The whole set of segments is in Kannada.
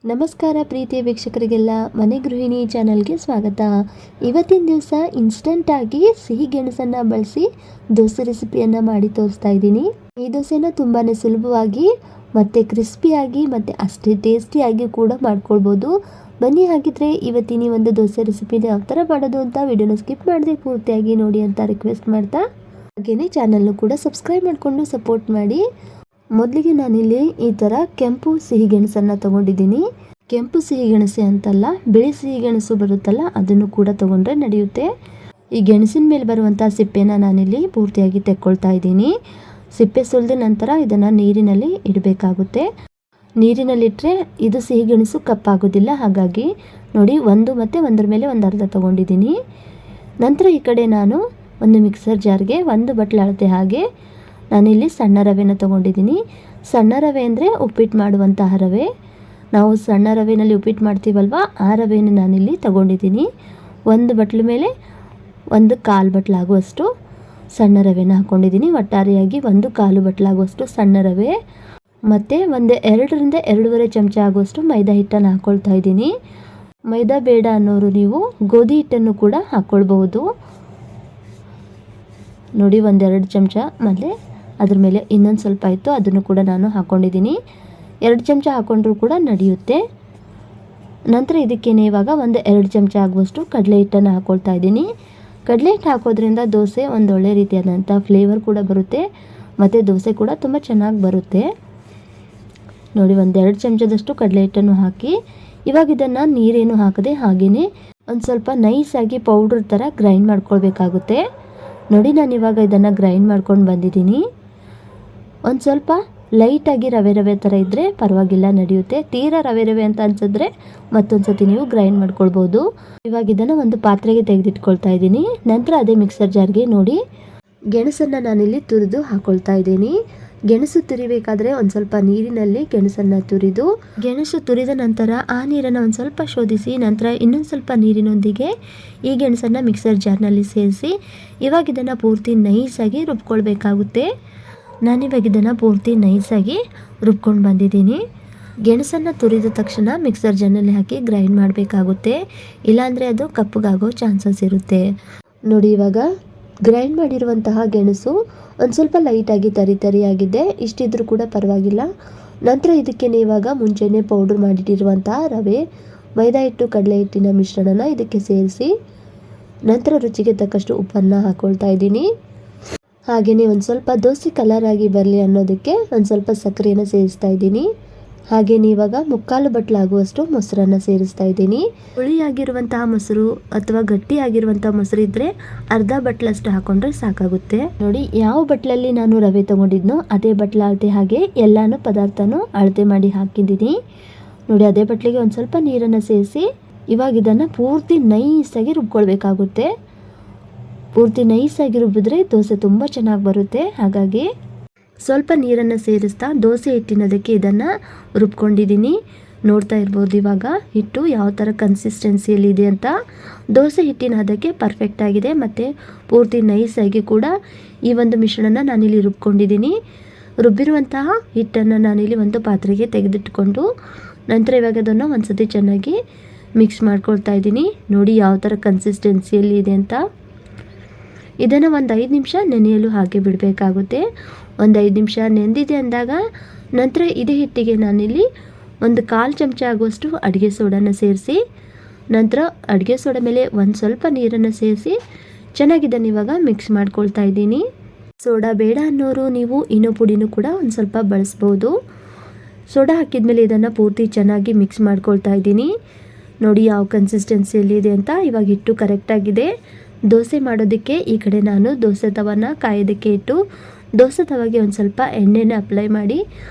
ನಮಸ್ಕಾರ ಪ್ರೀತಿಯ ವೀಕ್ಷಕರಿಗೆಲ್ಲ ಮನೆ ಗೃಹಿಣಿ ಚಾನಲ್ಗೆ ಸ್ವಾಗತ. ಇವತ್ತಿನ ದಿವಸ ಇನ್ಸ್ಟಂಟಾಗಿ ಸಿಹಿ ಗೆಣಸನ್ನು ಬಳಸಿ ದೋಸೆ ರೆಸಿಪಿಯನ್ನು ಮಾಡಿ ತೋರಿಸ್ತಾ ಇದ್ದೀನಿ. ಈ ದೋಸೆನ ತುಂಬಾ ಸುಲಭವಾಗಿ ಮತ್ತು ಕ್ರಿಸ್ಪಿಯಾಗಿ ಮತ್ತು ಅಷ್ಟೇ ಟೇಸ್ಟಿಯಾಗಿ ಕೂಡ ಮಾಡ್ಕೊಳ್ಬೋದು. ಬನ್ನಿ ಹಾಗಿದ್ರೆ ಇವತ್ತಿನ ಒಂದು ದೋಸೆ ರೆಸಿಪಿನ ಯಾವ ಥರ ಮಾಡೋದು ಅಂತ ವಿಡಿಯೋನ ಸ್ಕಿಪ್ ಮಾಡದೆ ಪೂರ್ತಿಯಾಗಿ ನೋಡಿ ಅಂತ ರಿಕ್ವೆಸ್ಟ್ ಮಾಡ್ತಾ, ಹಾಗೆಯೇ ಚಾನಲ್ನು ಕೂಡ ಸಬ್ಸ್ಕ್ರೈಬ್ ಮಾಡಿಕೊಂಡು ಸಪೋರ್ಟ್ ಮಾಡಿ. ಮೊದಲಿಗೆ ನಾನಿಲ್ಲಿ ಈ ಥರ ಕೆಂಪು ಸಿಹಿಗೆಣಸನ್ನು ತೊಗೊಂಡಿದ್ದೀನಿ. ಕೆಂಪು ಸಿಹಿಗೆಣಸೆ ಅಂತಲ್ಲ, ಬಿಳಿ ಸಿಹಿಗೆಣಸು ಬರುತ್ತಲ್ಲ ಅದನ್ನು ಕೂಡ ತೊಗೊಂಡ್ರೆ ನಡೆಯುತ್ತೆ. ಈ ಗೆಣಸಿನ ಮೇಲೆ ಬರುವಂಥ ಸಿಪ್ಪೆನ ನಾನಿಲ್ಲಿ ಪೂರ್ತಿಯಾಗಿ ತೆಕ್ಕೊಳ್ತಾ ಇದ್ದೀನಿ. ಸಿಪ್ಪೆ ಸುಲಿದ ನಂತರ ಇದನ್ನು ನೀರಿನಲ್ಲಿ ಇಡಬೇಕಾಗುತ್ತೆ. ನೀರಿನಲ್ಲಿಟ್ಟರೆ ಇದು ಸಿಹಿಗೆಣಸು ಕಪ್ಪಾಗೋದಿಲ್ಲ. ಹಾಗಾಗಿ ನೋಡಿ, ಒಂದು ಮತ್ತು ಒಂದರ ಮೇಲೆ ಒಂದು ಅರ್ಧ ತೊಗೊಂಡಿದ್ದೀನಿ. ನಂತರ ಈ ಕಡೆ ನಾನು ಒಂದು ಮಿಕ್ಸರ್ ಜಾರ್ಗೆ ಒಂದು ಬಟ್ಲು ಅಳತೆ ಹಾಗೆ ನಾನಿಲ್ಲಿ ಸಣ್ಣ ರವೆನ ತೊಗೊಂಡಿದ್ದೀನಿ. ಸಣ್ಣ ರವೆ ಅಂದರೆ ಉಪ್ಪಿಟ್ಟು ಮಾಡುವಂತಹ ರವೆ. ನಾವು ಸಣ್ಣ ರವೆಯಲ್ಲಿ ಉಪ್ಪಿಟ್ಟು ಮಾಡ್ತೀವಲ್ವ, ಆ ರವೆನ ನಾನಿಲ್ಲಿ ತೊಗೊಂಡಿದ್ದೀನಿ. ಒಂದು ಬಟ್ಲು ಮೇಲೆ ಒಂದು ಕಾಲು ಬಟ್ಲಾಗುವಷ್ಟು ಸಣ್ಣ ರವೆನ ಹಾಕ್ಕೊಂಡಿದ್ದೀನಿ. ಒಟ್ಟಾರೆಯಾಗಿ ಒಂದು ಕಾಲು ಬಟ್ಲಾಗುವಷ್ಟು ಸಣ್ಣ ರವೆ ಮತ್ತು ಒಂದು 2ರಿಂದ 2.5 ಚಮಚ ಆಗುವಷ್ಟು ಮೈದಾ ಹಿಟ್ಟನ್ನು ಹಾಕ್ಕೊಳ್ತಾ ಇದ್ದೀನಿ. ಮೈದಾ ಬೇಡ ಅನ್ನೋರು ನೀವು ಗೋಧಿ ಹಿಟ್ಟನ್ನು ಕೂಡ ಹಾಕ್ಕೊಳ್ಬಹುದು. ನೋಡಿ, 1-2 ಚಮಚ ಮೊದಲೇ ಅದ್ರ ಮೇಲೆ ಇನ್ನೊಂದು ಸ್ವಲ್ಪ ಇತ್ತು, ಅದನ್ನು ಕೂಡ ನಾನು ಹಾಕ್ಕೊಂಡಿದ್ದೀನಿ. 2 ಚಮಚ ಹಾಕ್ಕೊಂಡ್ರೂ ಕೂಡ ನಡೆಯುತ್ತೆ. ನಂತರ ಇದಕ್ಕೇನೆ ಇವಾಗ 1-2 ಚಮಚ ಆಗುವಷ್ಟು ಕಡಲೆ ಹಿಟ್ಟನ್ನು ಹಾಕ್ಕೊಳ್ತಾ ಇದ್ದೀನಿ. ಕಡಲೆ ಹಿಟ್ಟು ಹಾಕೋದ್ರಿಂದ ದೋಸೆ ಒಂದೊಳ್ಳೆ ರೀತಿಯಾದಂಥ ಫ್ಲೇವರ್ ಕೂಡ ಬರುತ್ತೆ ಮತ್ತು ದೋಸೆ ಕೂಡ ತುಂಬ ಚೆನ್ನಾಗಿ ಬರುತ್ತೆ. ನೋಡಿ, 1-2 ಚಮಚದಷ್ಟು ಕಡಲೆ ಹಿಟ್ಟನ್ನು ಹಾಕಿ ಇವಾಗ ಇದನ್ನು ನೀರೇನು ಹಾಕದೆ ಹಾಗೆಯೇ ಒಂದು ಸ್ವಲ್ಪ ನೈಸಾಗಿ ಪೌಡ್ರ್ ಥರ ಗ್ರೈಂಡ್ ಮಾಡ್ಕೊಳ್ಬೇಕಾಗುತ್ತೆ. ನೋಡಿ, ನಾನು ಇವಾಗ ಇದನ್ನು ಗ್ರೈಂಡ್ ಮಾಡ್ಕೊಂಡು ಬಂದಿದ್ದೀನಿ. ಒಂದು ಸ್ವಲ್ಪ ಲೈಟಾಗಿ ರವೆ ಥರ ಇದ್ದರೆ ಪರವಾಗಿಲ್ಲ, ನಡೆಯುತ್ತೆ. ತೀರಾ ರವೆ ಅಂತ ಅನ್ಸಿದ್ರೆ ಮತ್ತೊಂದು ಸತಿ ನೀವು ಗ್ರೈಂಡ್ ಮಾಡ್ಕೊಳ್ಬೋದು. ಇವಾಗ ಇದನ್ನು ಒಂದು ಪಾತ್ರೆಗೆ ತೆಗೆದಿಟ್ಕೊಳ್ತಾ ಇದ್ದೀನಿ. ನಂತರ ಅದೇ ಮಿಕ್ಸರ್ ಜಾರ್ಗೆ ನೋಡಿ ಗೆಣಸನ್ನು ನಾನಿಲ್ಲಿ ತುರಿದು ಹಾಕ್ಕೊಳ್ತಾ ಇದ್ದೀನಿ. ಗೆಣಸು ತುರಿಬೇಕಾದ್ರೆ ಒಂದು ಸ್ವಲ್ಪ ನೀರಿನಲ್ಲಿ ಗೆಣಸನ್ನು ತುರಿದು, ಗೆಣಸು ತುರಿದ ನಂತರ ಆ ನೀರನ್ನು ಒಂದು ಸ್ವಲ್ಪ ಶೋಧಿಸಿ ನಂತರ ಇನ್ನೊಂದು ಸ್ವಲ್ಪ ನೀರಿನೊಂದಿಗೆ ಈ ಗೆಣಸನ್ನು ಮಿಕ್ಸರ್ ಜಾರ್ನಲ್ಲಿ ಸೇರಿಸಿ ಇವಾಗ ಇದನ್ನು ಪೂರ್ತಿ ನೈಸಾಗಿ ರುಬ್ಕೊಳ್ಬೇಕಾಗುತ್ತೆ. ನಾನಿವಾಗ ಇದನ್ನು ಪೂರ್ತಿ ನೈಸಾಗಿ ರುಬ್ಕೊಂಡು ಬಂದಿದ್ದೀನಿ. ಗೆಣಸನ್ನು ತುರಿದ ತಕ್ಷಣ ಮಿಕ್ಸರ್ ಜಾರ್ನಲ್ಲಿ ಹಾಕಿ ಗ್ರೈಂಡ್ ಮಾಡಬೇಕಾಗುತ್ತೆ, ಇಲ್ಲಾಂದರೆ ಅದು ಕಪ್ಪಗಾಗೋ ಚಾನ್ಸಸ್ ಇರುತ್ತೆ. ನೋಡಿ, ಇವಾಗ ಗ್ರೈಂಡ್ ಮಾಡಿರುವಂತಹ ಗೆಣಸು ಒಂದು ಸ್ವಲ್ಪ ಲೈಟಾಗಿ ತರಿಯಾಗಿದೆ. ಇಷ್ಟಿದ್ರೂ ಕೂಡ ಪರವಾಗಿಲ್ಲ. ನಂತರ ಇದಕ್ಕೇನೆ ಇವಾಗ ಮುಂಚೆನೇ ಪೌಡ್ರ್ ಮಾಡಿಟ್ಟಿರುವಂತಹ ರವೆ, ಮೈದಾ ಹಿಟ್ಟು, ಕಡಲೆ ಹಿಟ್ಟಿನ ಮಿಶ್ರಣನ ಇದಕ್ಕೆ ಸೇರಿಸಿ ನಂತರ ರುಚಿಗೆ ತಕ್ಕಷ್ಟು ಉಪ್ಪನ್ನು ಹಾಕ್ಕೊಳ್ತಾ ಇದ್ದೀನಿ. ಹಾಗೆಯೇ ಒಂದು ಸ್ವಲ್ಪ ದೋಸೆ ಕಲರ್ ಆಗಿ ಬರಲಿ ಅನ್ನೋದಕ್ಕೆ ಒಂದು ಸ್ವಲ್ಪ ಸಕ್ಕರೆಯನ್ನು ಸೇರಿಸ್ತಾ ಇದ್ದೀನಿ. ಹಾಗೆಯೇ ಇವಾಗ 3/4 ಬಟ್ಲಾಗುವಷ್ಟು ಮೊಸರನ್ನು ಸೇರಿಸ್ತಾ ಇದ್ದೀನಿ. ಹುಳಿಯಾಗಿರುವಂತಹ ಮೊಸರು ಅಥವಾ ಗಟ್ಟಿಯಾಗಿರುವಂತಹ ಮೊಸರು ಇದ್ದರೆ ಅರ್ಧ ಬಟ್ಲಷ್ಟು ಹಾಕೊಂಡ್ರೆ ಸಾಕಾಗುತ್ತೆ. ನೋಡಿ, ಯಾವ ಬಟ್ಲಲ್ಲಿ ನಾನು ರವೆ ತೊಗೊಂಡಿದ್ನೋ ಅದೇ ಬಟ್ಲ ಅಳತೆ ಹಾಗೆ ಎಲ್ಲಾನು ಪದಾರ್ಥನೂ ಅಳತೆ ಮಾಡಿ ಹಾಕಿದ್ದೀನಿ. ನೋಡಿ, ಅದೇ ಬಟ್ಲಿಗೆ ಒಂದು ಸ್ವಲ್ಪ ನೀರನ್ನು ಸೇರಿಸಿ ಇವಾಗ ಇದನ್ನು ಪೂರ್ತಿ ನೈಸಾಗಿ ರುಬ್ಕೊಳ್ಬೇಕಾಗುತ್ತೆ. ಪೂರ್ತಿ ನೈಸಾಗಿ ರುಬ್ಬಿದ್ರೆ ದೋಸೆ ತುಂಬ ಚೆನ್ನಾಗಿ ಬರುತ್ತೆ. ಹಾಗಾಗಿ ಸ್ವಲ್ಪ ನೀರನ್ನು ಸೇರಿಸ್ತಾ ದೋಸೆ ಹಿಟ್ಟಿನದಕ್ಕೆ ಇದನ್ನು ರುಬ್ಕೊಂಡಿದ್ದೀನಿ. ನೋಡ್ತಾ ಇರ್ಬೋದು ಇವಾಗ ಹಿಟ್ಟು ಯಾವ ಥರ ಕನ್ಸಿಸ್ಟೆನ್ಸಿಯಲ್ಲಿದೆ ಅಂತ. ದೋಸೆ ಹಿಟ್ಟಿನ ಅದಕ್ಕೆ ಪರ್ಫೆಕ್ಟ್ ಆಗಿದೆ ಮತ್ತು ಪೂರ್ತಿ ನೈಸಾಗಿ ಕೂಡ ಈ ಒಂದು ಮಿಶ್ರಣನ ನಾನಿಲ್ಲಿ ರುಬ್ಕೊಂಡಿದ್ದೀನಿ. ರುಬ್ಬಿರುವಂತಹ ಹಿಟ್ಟನ್ನು ನಾನಿಲ್ಲಿ ಒಂದು ಪಾತ್ರೆಗೆ ತೆಗೆದಿಟ್ಕೊಂಡು ನಂತರ ಇವಾಗ ಅದನ್ನು ಒಂದು ಸತಿ ಚೆನ್ನಾಗಿ ಮಿಕ್ಸ್ ಮಾಡ್ಕೊಳ್ತಾ ಇದ್ದೀನಿ. ನೋಡಿ ಯಾವ ಥರ ಕನ್ಸಿಸ್ಟೆನ್ಸಿಯಲ್ಲಿ ಇದೆ ಅಂತ. ಇದನ್ನು ಒಂದು 5 ನಿಮಿಷ ನೆನೆಯಲು ಹಾಕಿ ಬಿಡಬೇಕಾಗುತ್ತೆ. ಒಂದು 5 ನಿಮಿಷ ನೆಂದಿದೆ ಅಂದಾಗ ನಂತರ ಇದೇ ಹಿಟ್ಟಿಗೆ ನಾನಿಲ್ಲಿ ಒಂದು 1/4 ಚಮಚ ಆಗುವಷ್ಟು ಅಡುಗೆ ಸೋಡಾನ ಸೇರಿಸಿ ನಂತರ ಅಡುಗೆ ಸೋಡಾ ಮೇಲೆ ಒಂದು ಸ್ವಲ್ಪ ನೀರನ್ನು ಸೇರಿಸಿ ಚೆನ್ನಾಗಿದ್ದನ್ನು ಇವಾಗ ಮಿಕ್ಸ್ ಮಾಡ್ಕೊಳ್ತಾ ಇದ್ದೀನಿ. ಸೋಡಾ ಬೇಡ ಅನ್ನೋರು ನೀವು ಇನ್ನೂ ಪುಡಿನೂ ಕೂಡ ಒಂದು ಸ್ವಲ್ಪ ಬಳಸ್ಬೋದು. ಸೋಡಾ ಹಾಕಿದ್ಮೇಲೆ ಇದನ್ನು ಪೂರ್ತಿ ಚೆನ್ನಾಗಿ ಮಿಕ್ಸ್ ಮಾಡ್ಕೊಳ್ತಾ ಇದ್ದೀನಿ. ನೋಡಿ ಯಾವ ಕನ್ಸಿಸ್ಟೆನ್ಸಿಯಲ್ಲಿ ಇದೆ ಅಂತ. ಇವಾಗ ಹಿಟ್ಟು ಕರೆಕ್ಟಾಗಿದೆ. ದೋಸೆ ಮಾಡೋದಕ್ಕೆ ಈ ಕಡೆ ನಾನು ದೋಸೆ ತವನ ಕಾಯೋದಕ್ಕೆ ಇಟ್ಟು ದೋಸೆ ತವಾಗೆ ಒಂದು ಸ್ವಲ್ಪ ಎಣ್ಣೆನ ಅಪ್ಲೈ ಮಾಡಿ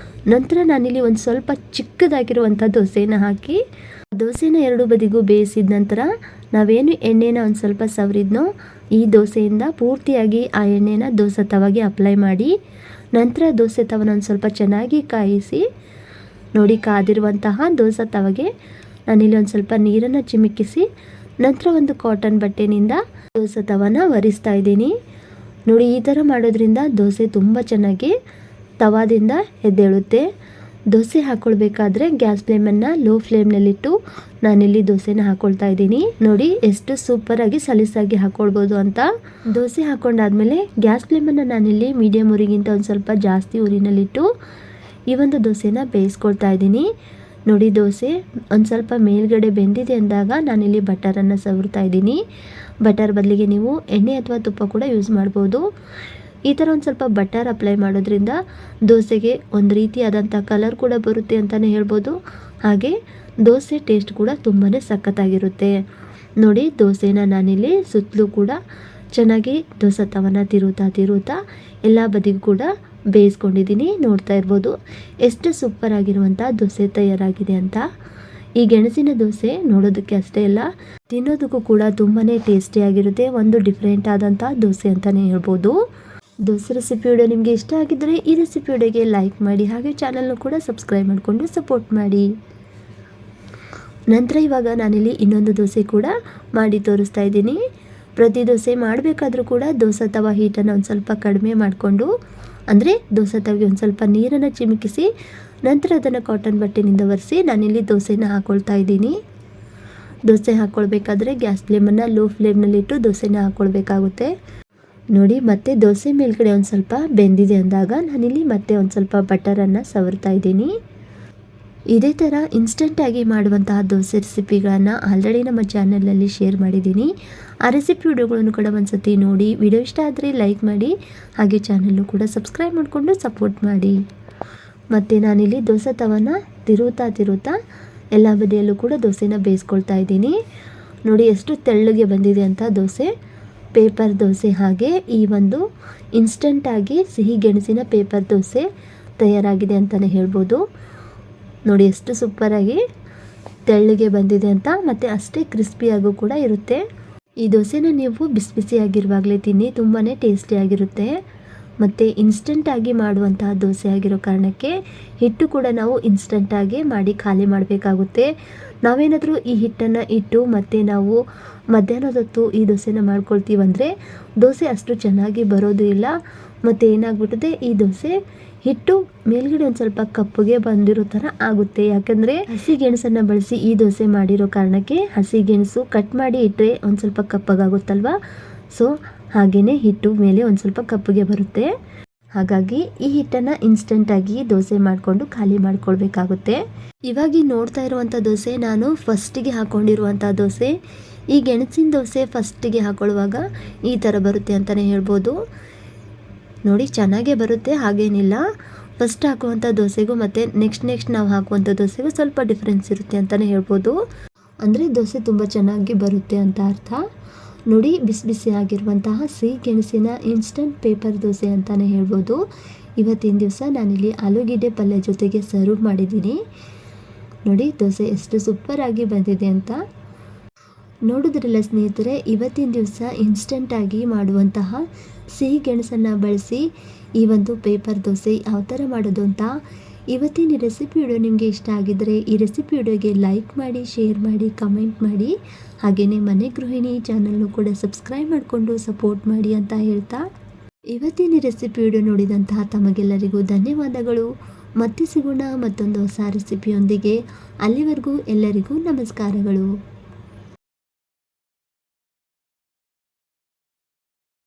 ನಂತರ ನಾನಿಲ್ಲಿ ಒಂದು ಸ್ವಲ್ಪ ಚಿಕ್ಕದಾಗಿರುವಂಥ ದೋಸೆನ ಹಾಕಿ ದೋಸೆನ 2 ಬದಿಗೂ ಬೇಯಿಸಿದ ನಂತರ ನಾವೇನು ಎಣ್ಣೆನ ಒಂದು ಸ್ವಲ್ಪ ಸವರಿದ್ನೋ ಈ ದೋಸೆಯಿಂದ ಪೂರ್ತಿಯಾಗಿ ಆ ಎಣ್ಣೆನ ದೋಸೆ ತವಾಗೆ ಅಪ್ಲೈ ಮಾಡಿ ನಂತರ ದೋಸೆ ತವನ ಒಂದು ಸ್ವಲ್ಪ ಚೆನ್ನಾಗಿ ಕಾಯಿಸಿ ನೋಡಿ ಕಾದಿರುವಂತಹ ದೋಸೆ ತವಾಗೆ ನಾನಿಲ್ಲಿ ಒಂದು ಸ್ವಲ್ಪ ನೀರನ್ನು ಚಿಮುಕಿಸಿ ನಂತರ ಒಂದು ಕಾಟನ್ ಬಟ್ಟೆನಿಂದ ದೋಸೆ ತವನ ಒರೆಸ್ತಾ ಇದ್ದೀನಿ. ನೋಡಿ, ಈ ಥರ ಮಾಡೋದ್ರಿಂದ ದೋಸೆ ತುಂಬ ಚೆನ್ನಾಗಿ ತವಾದಿಂದ ಎದ್ದೇಳುತ್ತೆ ದೋಸೆ ಹಾಕ್ಕೊಳ್ಬೇಕಾದ್ರೆ ಗ್ಯಾಸ್ ಫ್ಲೇಮನ್ನು ಲೋ ಫ್ಲೇಮ್ನಲ್ಲಿಟ್ಟು ನಾನಿಲ್ಲಿ ದೋಸೆನ ಹಾಕ್ಕೊಳ್ತಾ ಇದ್ದೀನಿ. ನೋಡಿ ಎಷ್ಟು ಸೂಪರಾಗಿ ಸಲೀಸಾಗಿ ಹಾಕ್ಕೊಳ್ಬೋದು ಅಂತ. ದೋಸೆ ಹಾಕ್ಕೊಂಡಾದ್ಮೇಲೆ ಗ್ಯಾಸ್ ಫ್ಲೇಮನ್ನು ನಾನಿಲ್ಲಿ ಮೀಡಿಯಮ್ ಉರಿಗಿಂತ ಒಂದು ಸ್ವಲ್ಪ ಜಾಸ್ತಿ ಉರಿನಲ್ಲಿಟ್ಟು ಈ ಒಂದು ದೋಸೆನ ಬೇಯಿಸ್ಕೊಳ್ತಾ ಇದ್ದೀನಿ. ನೋಡಿ ದೋಸೆ ಒಂದು ಸ್ವಲ್ಪ ಮೇಲ್ಗಡೆ ಬೆಂದಿದೆ ಅಂದಾಗ ನಾನಿಲ್ಲಿ ಬಟರನ್ನು ಸವರ್ತಾ ಇದ್ದೀನಿ. ಬಟರ್ ಬದಲಿಗೆ ನೀವು ಎಣ್ಣೆ ಅಥವಾ ತುಪ್ಪ ಕೂಡ ಯೂಸ್ ಮಾಡ್ಬೋದು. ಈ ಥರ ಒಂದು ಸ್ವಲ್ಪ ಬಟರ್ ಅಪ್ಲೈ ಮಾಡೋದ್ರಿಂದ ದೋಸೆಗೆ ಒಂದು ರೀತಿಯಾದಂಥ ಕಲರ್ ಕೂಡ ಬರುತ್ತೆ ಅಂತಲೇ ಹೇಳ್ಬೋದು. ಹಾಗೆ ದೋಸೆ ಟೇಸ್ಟ್ ಕೂಡ ತುಂಬಾ ಸಖತ್ತಾಗಿರುತ್ತೆ. ನೋಡಿ ದೋಸೆನ ನಾನಿಲ್ಲಿ ಸುತ್ತಲೂ ಕೂಡ ಚೆನ್ನಾಗಿ ದೋಸೆ ತವನ ತಿರುತ್ತಾ ಎಲ್ಲ ಬದಿಗೂ ಕೂಡ ಬೇಯಿಸ್ಕೊಂಡಿದ್ದೀನಿ. ನೋಡ್ತಾ ಇರ್ಬೋದು ಎಷ್ಟು ಸೂಪರ್ ಆಗಿರುವಂಥ ದೋಸೆ ತಯಾರಾಗಿದೆ ಅಂತ. ಈ ಗೆಣಸಿನ ದೋಸೆ ನೋಡೋದಕ್ಕೆ ಅಷ್ಟೇ ಅಲ್ಲ, ತಿನ್ನೋದಕ್ಕೂ ಕೂಡ ತುಂಬಾ ಟೇಸ್ಟಿಯಾಗಿರುತ್ತೆ. ಒಂದು ಡಿಫ್ರೆಂಟ್ ಆದಂಥ ದೋಸೆ ಅಂತಲೇ ಹೇಳ್ಬೋದು. ದೋಸೆ ರೆಸಿಪಿ ವಿಡಿಯೋ ನಿಮಗೆ ಇಷ್ಟ ಆಗಿದ್ದರೆ ಈ ರೆಸಿಪಿ ವಿಡಿಯೋಗೆ ಲೈಕ್ ಮಾಡಿ, ಹಾಗೆ ಚಾನಲ್ನು ಕೂಡ ಸಬ್ಸ್ಕ್ರೈಬ್ ಮಾಡಿಕೊಂಡು ಸಪೋರ್ಟ್ ಮಾಡಿ. ನಂತರ ಇವಾಗ ನಾನಿಲ್ಲಿ ಇನ್ನೊಂದು ದೋಸೆ ಕೂಡ ಮಾಡಿ ತೋರಿಸ್ತಾ ಇದ್ದೀನಿ. ಪ್ರತಿ ದೋಸೆ ಮಾಡಬೇಕಾದ್ರೂ ಕೂಡ ದೋಸೆ ತವ ಹೀಟನ್ನು ಒಂದು ಸ್ವಲ್ಪ ಕಡಿಮೆ ಮಾಡಿಕೊಂಡು, ಅಂದರೆ ದೋಸೆ ತವಿಗೆ ಒಂದು ಸ್ವಲ್ಪ ನೀರನ್ನು ಚಿಮುಕಿಸಿ ನಂತರ ಅದನ್ನು ಕಾಟನ್ ಬಟ್ಟೆನಿಂದ ಒರೆಸಿ ನಾನಿಲ್ಲಿ ದೋಸೆನ ಹಾಕ್ಕೊಳ್ತಾ ಇದ್ದೀನಿ. ದೋಸೆ ಹಾಕ್ಕೊಳ್ಬೇಕಾದ್ರೆ ಗ್ಯಾಸ್ ಫ್ಲೇಮನ್ನು ಲೋ ಫ್ಲೇಮ್ನಲ್ಲಿಟ್ಟು ದೋಸೆನ ಹಾಕ್ಕೊಳ್ಬೇಕಾಗುತ್ತೆ. ನೋಡಿ ಮತ್ತೆ ದೋಸೆ ಮೇಲ್ಗಡೆ ಒಂದು ಸ್ವಲ್ಪ ಬೆಂದಿದೆ ಅಂದಾಗ ನಾನಿಲ್ಲಿ ಮತ್ತೆ ಒಂದು ಸ್ವಲ್ಪ ಬಟರನ್ನು ಸವರ್ತಾ ಇದ್ದೀನಿ. ಇದೇ ಥರ ಇನ್ಸ್ಟೆಂಟಾಗಿ ಮಾಡುವಂತಹ ದೋಸೆ ರೆಸಿಪಿಗಳನ್ನು ಆಲ್ರೆಡಿ ನಮ್ಮ ಚಾನಲಲ್ಲಿ ಶೇರ್ ಮಾಡಿದ್ದೀನಿ. ಆ ರೆಸಿಪಿ ವಿಡಿಯೋಗಳನ್ನು ಕೂಡ ಒಂದು ಸತಿ ನೋಡಿ. ವಿಡಿಯೋ ಇಷ್ಟ ಆದರೆ ಲೈಕ್ ಮಾಡಿ, ಹಾಗೆ ಚಾನಲ್ಲು ಕೂಡ ಸಬ್ಸ್ಕ್ರೈಬ್ ಮಾಡಿಕೊಂಡು ಸಪೋರ್ಟ್ ಮಾಡಿ. ಮತ್ತು ನಾನಿಲ್ಲಿ ದೋಸೆ ತವನ ತಿರುತ್ತಾ ಎಲ್ಲ ಬದಿಯಲ್ಲೂ ಕೂಡ ದೋಸೆನ ಬೇಯಿಸ್ಕೊಳ್ತಾ ಇದ್ದೀನಿ. ನೋಡಿ ಎಷ್ಟು ತೆಳ್ಳಗೆ ಬಂದಿದೆ ಅಂತ ದೋಸೆ. ಪೇಪರ್ ದೋಸೆ ಹಾಗೆ ಈ ಒಂದು ಇನ್ಸ್ಟೆಂಟಾಗಿ ಸಿಹಿ ಗೆಣಸಿನ ಪೇಪರ್ ದೋಸೆ ತಯಾರಾಗಿದೆ ಅಂತಲೇ ಹೇಳ್ಬೋದು. ನೋಡಿ ಎಷ್ಟು ಸೂಪರಾಗಿ ತೆಳ್ಳಗೆ ಬಂದಿದೆ ಅಂತ, ಮತ್ತು ಅಷ್ಟೇ ಕ್ರಿಸ್ಪಿಯಾಗೂ ಕೂಡ ಇರುತ್ತೆ. ಈ ದೋಸೆನ ನೀವು ಬಿಸಿ ಬಿಸಿಯಾಗಿರುವಾಗಲೇ ತಿನ್ನಿ, ತುಂಬಾ ಟೇಸ್ಟಿಯಾಗಿರುತ್ತೆ. ಮತ್ತು ಇನ್ಸ್ಟೆಂಟಾಗಿ ಮಾಡುವಂತಹ ದೋಸೆ ಆಗಿರೋ ಕಾರಣಕ್ಕೆ ಹಿಟ್ಟು ಕೂಡ ನಾವು ಇನ್ಸ್ಟೆಂಟಾಗಿ ಮಾಡಿ ಖಾಲಿ ಮಾಡಬೇಕಾಗುತ್ತೆ. ನಾವೇನಾದರೂ ಈ ಹಿಟ್ಟನ್ನು ಇಟ್ಟು ಮತ್ತು ನಾವು ಮಧ್ಯಾಹ್ನದೊತ್ತು ಈ ದೋಸೆನ ಮಾಡ್ಕೊಳ್ತೀವಂದರೆ ದೋಸೆ ಅಷ್ಟು ಚೆನ್ನಾಗಿ ಬರೋದು ಇಲ್ಲ. ಮತ್ತು ಏನಾಗ್ಬಿಟ್ಟಿದೆ, ಈ ದೋಸೆ ಹಿಟ್ಟು ಮೇಲ್ಗಡೆ ಒಂದು ಸ್ವಲ್ಪ ಕಪ್ಪಗೆ ಬಂದಿರೋ ಥರ ಆಗುತ್ತೆ. ಯಾಕಂದರೆ ಹಸಿ ಗೆಣಸನ್ನು ಬಳಸಿ ಈ ದೋಸೆ ಮಾಡಿರೋ ಕಾರಣಕ್ಕೆ ಹಸಿ ಗೆಣಸು ಕಟ್ ಮಾಡಿ ಇಟ್ಟರೆ ಒಂದು ಸ್ವಲ್ಪ ಕಪ್ಪಗಾಗುತ್ತಲ್ವ, ಸೊ ಹಾಗೆಯೇ ಹಿಟ್ಟು ಮೇಲೆ ಒಂದು ಸ್ವಲ್ಪ ಕಪ್ಪಗೆ ಬರುತ್ತೆ. ಹಾಗಾಗಿ ಈ ಹಿಟ್ಟನ್ನು ಇನ್ಸ್ಟೆಂಟಾಗಿ ದೋಸೆ ಮಾಡಿಕೊಂಡು ಖಾಲಿ ಮಾಡ್ಕೊಳ್ಬೇಕಾಗುತ್ತೆ. ಇವಾಗ ನೋಡ್ತಾ ಇರುವಂಥ ದೋಸೆ ನಾನು ಫಸ್ಟಿಗೆ ಹಾಕ್ಕೊಂಡಿರುವಂಥ ದೋಸೆ. ಈ ಗೆಣಸಿನ ದೋಸೆ ಫಸ್ಟಿಗೆ ಹಾಕೊಳ್ಳುವಾಗ ಈ ಥರ ಬರುತ್ತೆ ಅಂತಲೇ ಹೇಳ್ಬೋದು. ನೋಡಿ ಚೆನ್ನಾಗೇ ಬರುತ್ತೆ, ಹಾಗೇನಿಲ್ಲ. ಫಸ್ಟ್ ಹಾಕುವಂಥ ದೋಸೆಗೂ ಮತ್ತು ನೆಕ್ಸ್ಟ್ ನಾವು ಹಾಕುವಂಥ ದೋಸೆಗೂ ಸ್ವಲ್ಪ ಡಿಫ್ರೆನ್ಸ್ ಇರುತ್ತೆ ಅಂತಲೇ ಹೇಳ್ಬೋದು. ಅಂದರೆ ದೋಸೆ ತುಂಬ ಚೆನ್ನಾಗಿ ಬರುತ್ತೆ ಅಂತ ಅರ್ಥ. ನೋಡಿ ಬಿಸಿ ಬಿಸಿ ಆಗಿರುವಂತಹ ಸಿಹಿ ಗೆಣಸಿನ ಇನ್ಸ್ಟಂಟ್ ಪೇಪರ್ ದೋಸೆ ಅಂತಲೇ ಹೇಳ್ಬೋದು. ಇವತ್ತಿನ ದಿವಸ ನಾನಿಲ್ಲಿ ಆಲೂಗೆಡ್ಡೆ ಪಲ್ಯ ಜೊತೆಗೆ ಸರ್ವ್ ಮಾಡಿದ್ದೀನಿ. ನೋಡಿ ದೋಸೆ ಎಷ್ಟು ಸೂಪರಾಗಿ ಬಂದಿದೆ ಅಂತ. ನೋಡಿದ್ರಲ್ಲ ಸ್ನೇಹಿತರೆ, ಇವತ್ತಿನ ದಿವಸ ಇನ್ಸ್ಟೆಂಟಾಗಿ ಮಾಡುವಂತಹ ಸಿಹಿ ಗೆಣಸನ್ನು ಬಳಸಿ ಈ ಒಂದು ಪೇಪರ್ ದೋಸೆ ಯಾವ ಥರ ಮಾಡೋದು ಅಂತ. ಇವತ್ತಿನ ರೆಸಿಪಿ ವಿಡಿಯೋ ನಿಮಗೆ ಇಷ್ಟ ಆಗಿದ್ದರೆ ಈ ರೆಸಿಪಿ ವಿಡಿಯೋಗೆ ಲೈಕ್ ಮಾಡಿ, ಶೇರ್ ಮಾಡಿ, ಕಮೆಂಟ್ ಮಾಡಿ, ಹಾಗೆಯೇ ಮನೆ ಗೃಹಿಣಿ ಚಾನಲ್ನು ಕೂಡ ಸಬ್ಸ್ಕ್ರೈಬ್ ಮಾಡಿಕೊಂಡು ಸಪೋರ್ಟ್ ಮಾಡಿ ಅಂತ ಹೇಳ್ತಾ, ಇವತ್ತಿನ ರೆಸಿಪಿ ವಿಡಿಯೋ ನೋಡಿದಂತಹ ತಮಗೆಲ್ಲರಿಗೂ ಧನ್ಯವಾದಗಳು. ಮತ್ತೆ ಸಿಗೋಣ ಮತ್ತೊಂದು ಹೊಸ ರೆಸಿಪಿಯೊಂದಿಗೆ. ಅಲ್ಲಿವರೆಗೂ ಎಲ್ಲರಿಗೂ ನಮಸ್ಕಾರಗಳು.